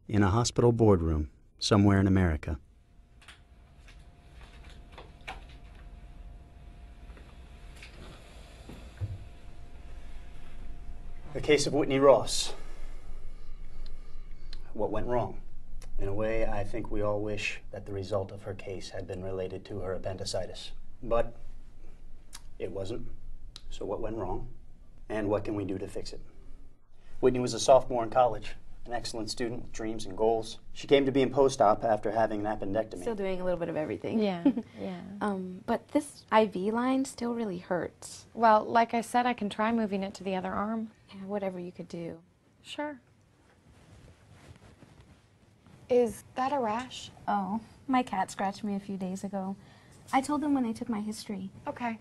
in a hospital boardroom somewhere in America. The case of Whitney Ross. What went wrong? In a way, I think we all wish that the result of her case had been related to her appendicitis. But it wasn't. So what went wrong? And what can we do to fix it? Whitney was a sophomore in college, an excellent student with dreams and goals. She came to be in post-op after having an appendectomy. Still doing a little bit of everything. Yeah, yeah. But this IV line still really hurts. Well, like I said, I can try moving it to the other arm. Yeah, whatever you could do. Sure. Is that a rash? Oh, my cat scratched me a few days ago. I told them when they took my history. Okay.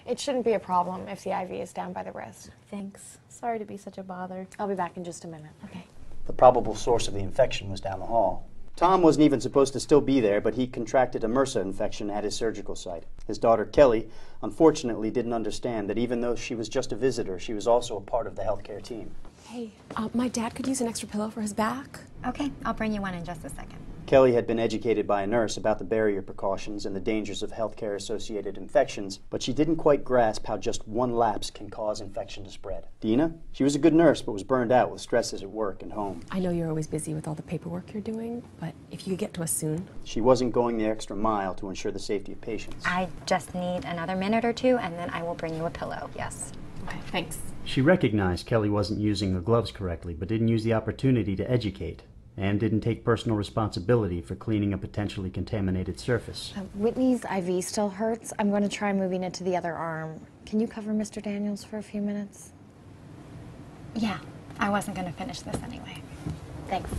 It shouldn't be a problem if the IV is down by the wrist. Thanks. Sorry to be such a bother. I'll be back in just a minute. Okay. The probable source of the infection was down the hall. Tom wasn't even supposed to still be there, but he contracted a MRSA infection at his surgical site. His daughter, Kelly, unfortunately didn't understand that even though she was just a visitor, she was also a part of the healthcare team. Hey, my dad could use an extra pillow for his back. Okay, I'll bring you one in just a second. Kelly had been educated by a nurse about the barrier precautions and the dangers of healthcare-associated infections, but she didn't quite grasp how just one lapse can cause infection to spread. Dina? She was a good nurse, but was burned out with stresses at work and home. I know you're always busy with all the paperwork you're doing, but if you could get to us soon. She wasn't going the extra mile to ensure the safety of patients. I just need another minute or two, and then I will bring you a pillow, yes. Okay, thanks. She recognized Kelly wasn't using the gloves correctly, but didn't use the opportunity to educate, and didn't take personal responsibility for cleaning a potentially contaminated surface. Whitney's IV still hurts. I'm going to try moving it to the other arm. Can you cover Mr. Daniels for a few minutes? Yeah, I wasn't going to finish this anyway. Thanks.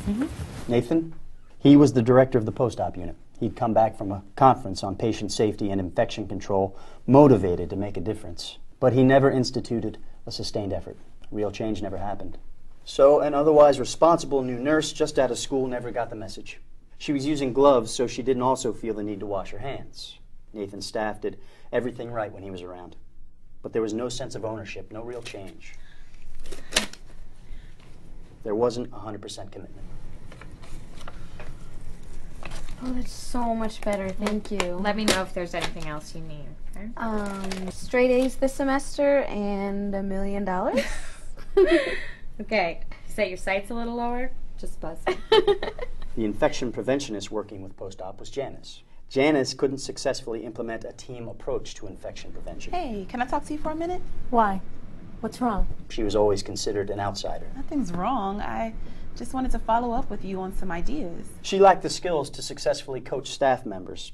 Nathan? He was the director of the post-op unit. He'd come back from a conference on patient safety and infection control, motivated to make a difference. But he never instituted a sustained effort. Real change never happened. So an otherwise responsible new nurse just out of school never got the message. She was using gloves, so she didn't also feel the need to wash her hands. Nathan's staff did everything right when he was around. But there was no sense of ownership, no real change. There wasn't 100% commitment. Oh, that's so much better. Thank you. Let me know if there's anything else you need. Okay? Straight A's this semester and $1 million. Okay, set your sights a little lower. Just buzz. The infection preventionist working with post-op was Janice. Janice couldn't successfully implement a team approach to infection prevention. Hey, can I talk to you for a minute? Why? What's wrong? She was always considered an outsider. Nothing's wrong. I just wanted to follow up with you on some ideas. She lacked the skills to successfully coach staff members,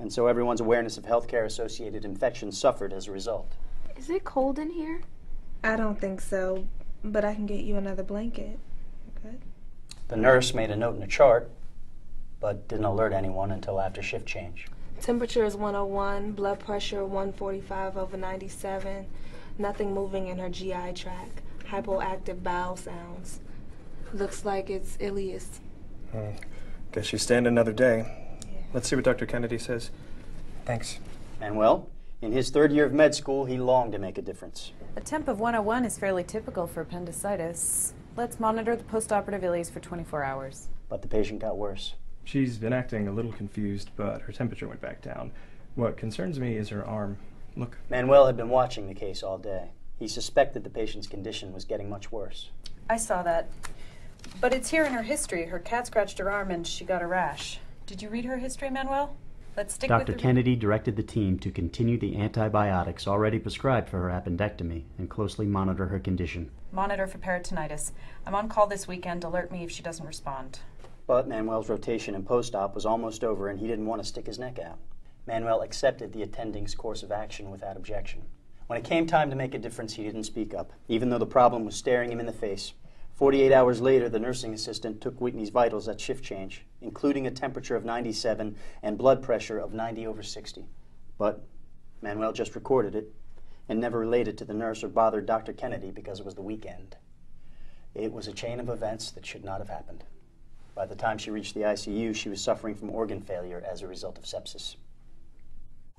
and so everyone's awareness of healthcare-associated infections suffered as a result. Is it cold in here? I don't think so, but I can get you another blanket. Good. The nurse made a note in a chart, but didn't alert anyone until after shift change. Temperature is 101, blood pressure 145/97, nothing moving in her GI tract, hypoactive bowel sounds. Looks like it's ileus. Guess you stand another day. Yeah. Let's see what Dr. Kennedy says. Thanks. Manuel, in his third year of med school, he longed to make a difference. A temp of 101 is fairly typical for appendicitis. Let's monitor the postoperative ileus for 24 hours. But the patient got worse. She's been acting a little confused, but her temperature went back down. What concerns me is her arm. Look. Manuel had been watching the case all day. He suspected the patient's condition was getting much worse. I saw that. But it's here in her history. Her cat scratched her arm and she got a rash. Did you read her history, Manuel? Let's stick with Dr. Kennedy directed the team to continue the antibiotics already prescribed for her appendectomy and closely monitor her condition. Monitor for peritonitis. I'm on call this weekend. Alert me if she doesn't respond. But Manuel's rotation in post-op was almost over and he didn't want to stick his neck out. Manuel accepted the attending's course of action without objection. When it came time to make a difference, he didn't speak up, even though the problem was staring him in the face. 48 hours later, the nursing assistant took Whitney's vitals at shift change, including a temperature of 97 and blood pressure of 90/60. But Manuel just recorded it and never related to the nurse or bothered Dr. Kennedy because it was the weekend. It was a chain of events that should not have happened. By the time she reached the ICU, she was suffering from organ failure as a result of sepsis.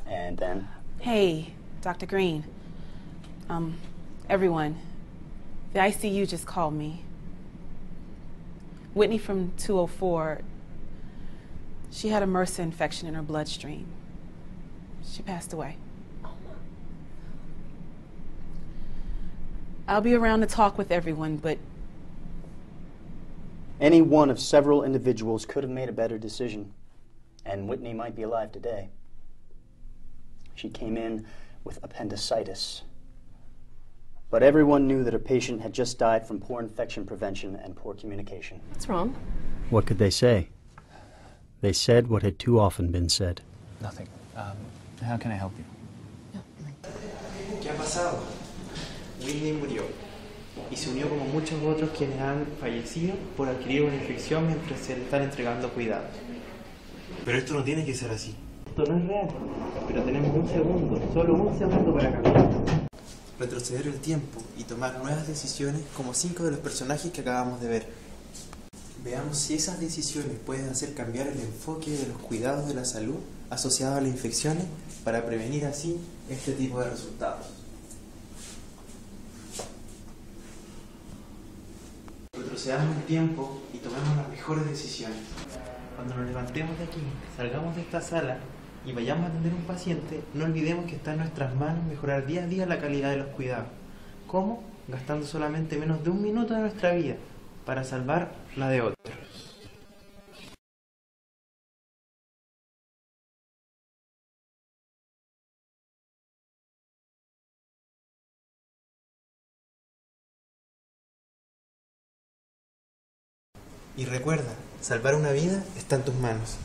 And then... Hey, Dr. Green. Everyone. The ICU just called me. Whitney from 204, she had a MRSA infection in her bloodstream. She passed away. I'll be around to talk with everyone, but Any one of several individuals could have made a better decision, and Whitney might be alive today. She came in with appendicitis. But everyone knew that her patient had just died from poor infection prevention and poor communication. What's wrong? What could they say? They said what had too often been said. Nothing. How can I help you? ¿Qué ha pasado? Whitney murió y se unió como muchos otros quienes han fallecido por adquirir una infección mientras se le están entregando cuidados. Pero esto no tiene que ser así. Esto no es real, pero tenemos un segundo, solo un segundo para cambiar. Retroceder el tiempo y tomar nuevas decisiones como 5 de los personajes que acabamos de ver. Veamos si esas decisiones pueden hacer cambiar el enfoque de los cuidados de la salud asociados a las infecciones para prevenir así este tipo de resultados. Retrocedamos el tiempo y tomemos las mejores decisiones. Cuando nos levantemos de aquí, salgamos de esta sala y vayamos a atender a un paciente, no olvidemos que está en nuestras manos mejorar día a día la calidad de los cuidados. ¿Cómo? Gastando solamente menos de un minuto de nuestra vida para salvar la de otros. Y recuerda, salvar una vida está en tus manos.